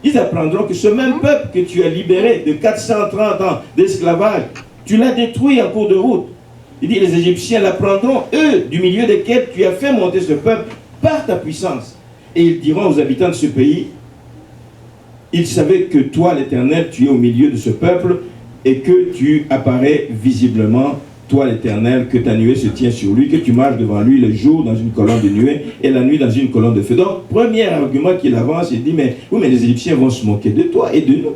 Speaker 1: Ils apprendront que ce même peuple que tu as libéré de 430 ans d'esclavage, tu l'as détruit en cours de route. Il dit, les Égyptiens l'apprendront, eux, du milieu desquels tu as fait monter ce peuple par ta puissance. Et ils diront aux habitants de ce pays, ils savaient que toi, l'Éternel, tu es au milieu de ce peuple et que tu apparais visiblement, toi, l'Éternel, que ta nuée se tient sur lui, que tu marches devant lui le jour dans une colonne de nuée et la nuit dans une colonne de feu. Donc, premier argument qu'il avance, il dit, mais les Égyptiens vont se moquer de toi et de nous.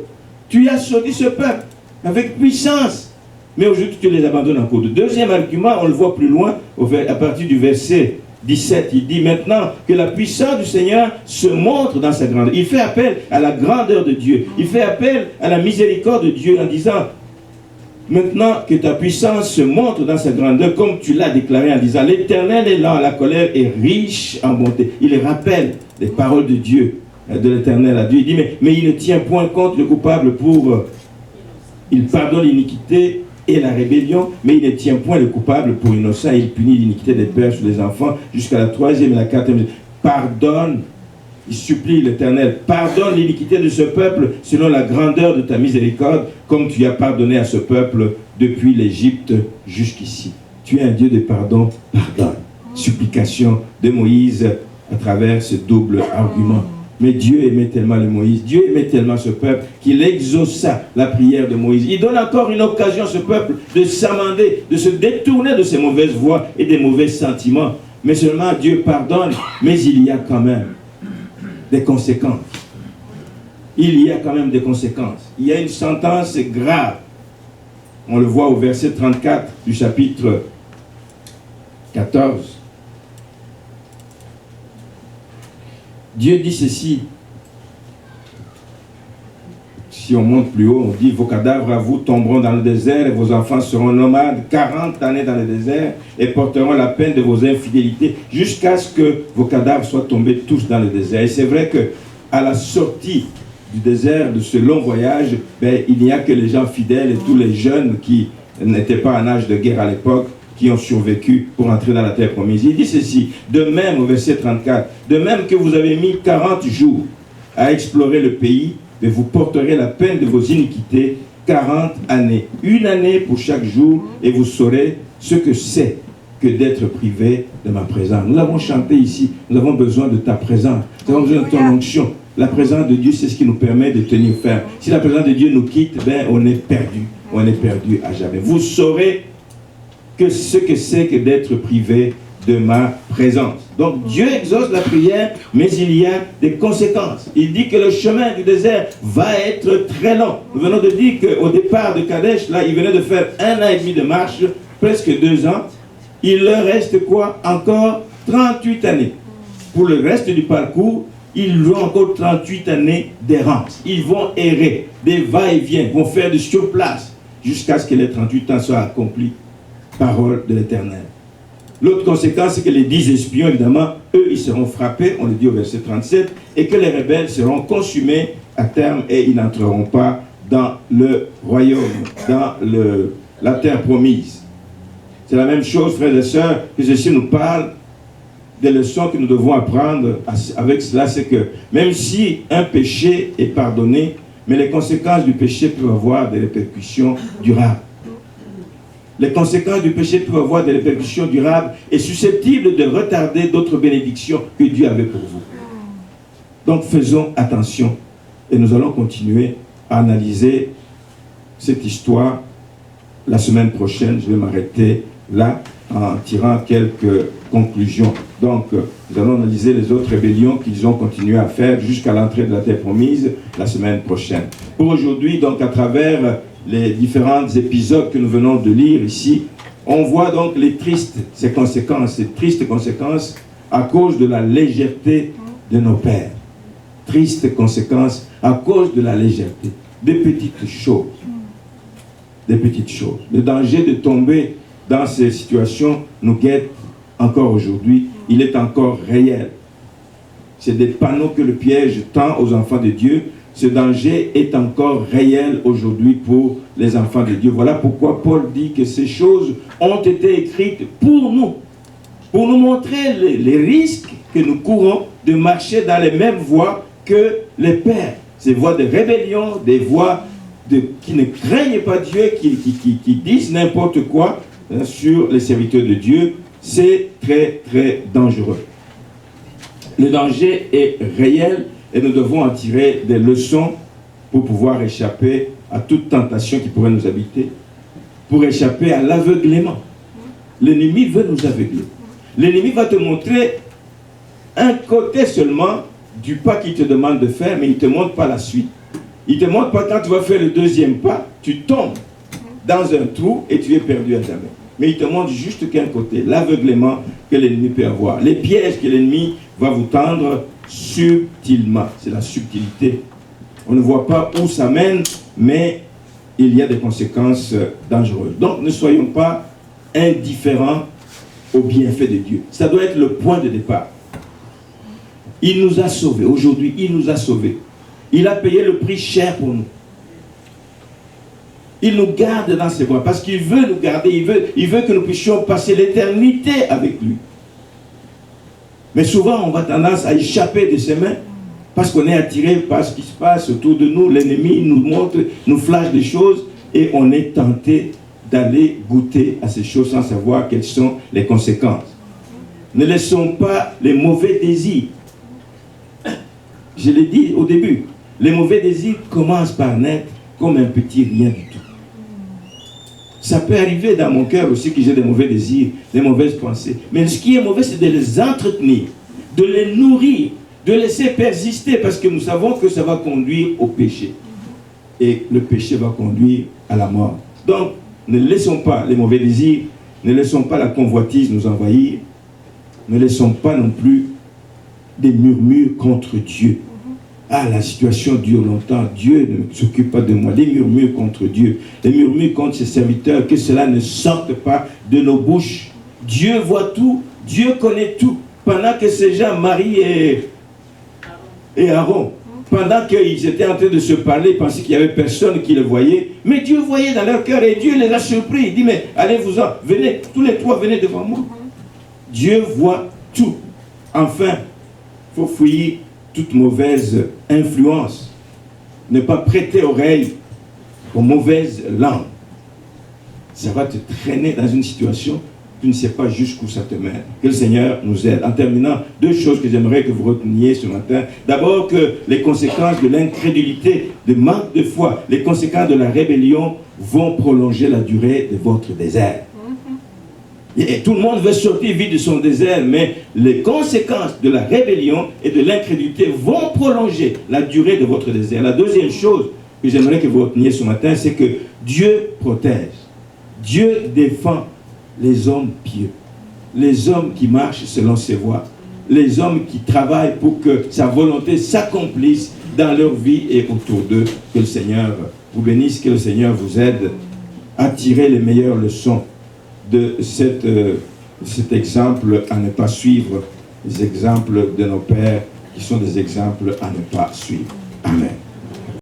Speaker 1: Tu as sorti ce peuple avec puissance, mais aujourd'hui tu les abandonnes en cours de. Deuxième argument, on le voit plus loin, à partir du verset 17, il dit, maintenant que la puissance du Seigneur se montre dans sa grandeur. Il fait appel à la grandeur de Dieu. Il fait appel à la miséricorde de Dieu en disant, maintenant que ta puissance se montre dans sa grandeur, comme tu l'as déclaré en disant, l'Éternel est lent à la colère et riche en bonté. Il rappelle les paroles de Dieu, de l'Éternel à Dieu. Il dit, mais il ne tient point compte le coupable il pardonne l'iniquité et la rébellion, mais il ne tient point le coupable pour innocent. Il punit l'iniquité des pères sur les enfants jusqu'à la 3e et la 4e. Pardonne. Il supplie l'Éternel, pardonne l'iniquité de ce peuple selon la grandeur de ta miséricorde, comme tu as pardonné à ce peuple depuis l'Égypte jusqu'ici. Tu es un Dieu de pardon, pardonne. Supplication de Moïse à travers ce double argument. Mais Dieu aimait tellement le Moïse, Dieu aimait tellement ce peuple qu'il exauça la prière de Moïse. Il donne encore une occasion à ce peuple de s'amender, de se détourner de ses mauvaises voies et des mauvais sentiments. Mais seulement Dieu pardonne, mais il y a quand même des conséquences. Il y a quand même des conséquences. Il y a une sentence grave. On le voit au verset 34 du chapitre 14. Dieu dit ceci. Si on monte plus haut, on dit, vos cadavres à vous tomberont dans le désert et vos enfants seront nomades 40 années dans le désert et porteront la peine de vos infidélités jusqu'à ce que vos cadavres soient tombés tous dans le désert. Et c'est vrai que à la sortie du désert, de ce long voyage, il n'y a que les gens fidèles et tous les jeunes qui n'étaient pas en âge de guerre à l'époque qui ont survécu pour entrer dans la terre promise. Il dit ceci, de même au verset 34, de même que vous avez mis 40 jours à explorer le pays, mais vous porterez la peine de vos iniquités 40 années. Une année pour chaque jour, et vous saurez ce que c'est que d'être privé de ma présence. Nous avons chanté ici, nous avons besoin de ta présence, nous avons besoin de ton onction. La présence de Dieu, c'est ce qui nous permet de tenir ferme. Si la présence de Dieu nous quitte, on est perdu. On est perdu à jamais. Vous saurez ce que c'est que d'être privé de ma présence. Donc Dieu exauce la prière, mais il y a des conséquences. Il dit que le chemin du désert va être très long. Nous venons de dire qu'au départ de Kadesh, là, il venait de faire 1 an et demi de marche, presque 2 ans. Il leur reste quoi? Encore 38 années. Pour le reste du parcours, ils ont encore 38 années d'errance. Ils vont errer, des va-et-vient, vont faire du surplace, jusqu'à ce que les 38 ans soient accomplis. Parole de l'Éternel. L'autre conséquence, c'est que les 10 espions, évidemment, eux, ils seront frappés, on le dit au verset 37, et que les rebelles seront consumés à terme et ils n'entreront pas dans le royaume, dans la terre promise. C'est la même chose, frères et sœurs, que ceci nous parle des leçons que nous devons apprendre avec cela, c'est que même si un péché est pardonné, mais les conséquences du péché peuvent avoir des répercussions durables. Les conséquences du péché peuvent avoir des répercussions durables et susceptibles de retarder d'autres bénédictions que Dieu avait pour vous. Donc faisons attention et nous allons continuer à analyser cette histoire la semaine prochaine. Je vais m'arrêter là en tirant quelques conclusions. Donc, nous allons analyser les autres rébellions qu'ils ont continué à faire jusqu'à l'entrée de la terre promise la semaine prochaine. Pour aujourd'hui, donc, à travers les différents épisodes que nous venons de lire ici, on voit donc les tristes conséquences à cause de la légèreté de nos pères. Tristes conséquences à cause de la légèreté. Des petites choses. Des petites choses. Le danger de tomber dans ces situations nous guette encore aujourd'hui. Il est encore réel. C'est des panneaux que le piège tend aux enfants de Dieu. Ce danger est encore réel aujourd'hui pour les enfants de Dieu. Voilà pourquoi Paul dit que ces choses ont été écrites pour nous montrer les risques que nous courons de marcher dans les mêmes voies que les pères. Ces voies de rébellion, des voies qui ne craignent pas Dieu, qui disent n'importe quoi sur les serviteurs de Dieu. C'est très, très dangereux. Le danger est réel et nous devons en tirer des leçons pour pouvoir échapper à toute tentation qui pourrait nous habiter, pour échapper à l'aveuglement. L'ennemi veut nous aveugler. L'ennemi va te montrer un côté seulement du pas qu'il te demande de faire, mais il ne te montre pas la suite. Il ne te montre pas quand tu vas faire le deuxième pas, tu tombes dans un trou et tu es perdu à jamais. Mais il te montre juste qu'un côté, l'aveuglement que l'ennemi peut avoir. Les pièges que l'ennemi va vous tendre subtilement. C'est la subtilité. On ne voit pas où ça mène, mais il y a des conséquences dangereuses. Donc ne soyons pas indifférents aux bienfaits de Dieu. Ça doit être le point de départ. Il nous a sauvés. Aujourd'hui, il nous a sauvés. Il a payé le prix cher pour nous. Il nous garde dans ses bras parce qu'il veut nous garder. Il veut que nous puissions passer l'éternité avec lui. Mais souvent, on va tendance à échapper de ses mains parce qu'on est attiré par ce qui se passe autour de nous. L'ennemi nous montre, nous flash des choses et on est tenté d'aller goûter à ces choses sans savoir quelles sont les conséquences. Ne laissons pas les mauvais désirs. Je l'ai dit au début, les mauvais désirs commencent par naître comme un petit rien du tout. Ça peut arriver dans mon cœur aussi que j'ai des mauvais désirs, des mauvaises pensées. Mais ce qui est mauvais, c'est de les entretenir, de les nourrir, de laisser persister parce que nous savons que ça va conduire au péché. Et le péché va conduire à la mort. Donc, ne laissons pas les mauvais désirs, ne laissons pas la convoitise nous envahir, ne laissons pas non plus des murmures contre Dieu. Ah, la situation dure longtemps, Dieu ne s'occupe pas de moi. Des murmures contre Dieu, des murmures contre ses serviteurs, que cela ne sorte pas de nos bouches. Dieu voit tout, Dieu connaît tout. Pendant que ces gens, Marie et Aaron, pendant qu'ils étaient en train de se parler, ils pensaient qu'il n'y avait personne qui le voyait, mais Dieu voyait dans leur cœur et Dieu les a surpris. Il dit, mais allez-vous-en, venez, tous les trois, venez devant moi. Dieu voit tout. Enfin, il faut fuir toute mauvaise influence. Ne pas prêter oreille aux mauvaises langues. Ça va te traîner dans une situation, tu ne sais pas jusqu'où ça te mène. Que le Seigneur nous aide. En terminant, deux choses que j'aimerais que vous reteniez ce matin. D'abord, que les conséquences de l'incrédulité, de manque de foi, les conséquences de la rébellion vont prolonger la durée de votre désert. Et tout le monde veut sortir vite de son désert, mais les conséquences de la rébellion et de l'incrédulité vont prolonger la durée de votre désert. La deuxième chose que j'aimerais que vous reteniez ce matin, c'est que Dieu protège. Dieu défend les hommes pieux, les hommes qui marchent selon ses voies, les hommes qui travaillent pour que sa volonté s'accomplisse dans leur vie et autour d'eux. Que le Seigneur vous bénisse, que le Seigneur vous aide à tirer les meilleures leçons de cet exemple à ne pas suivre, les exemples de nos pères qui sont des exemples à ne pas suivre. Amen.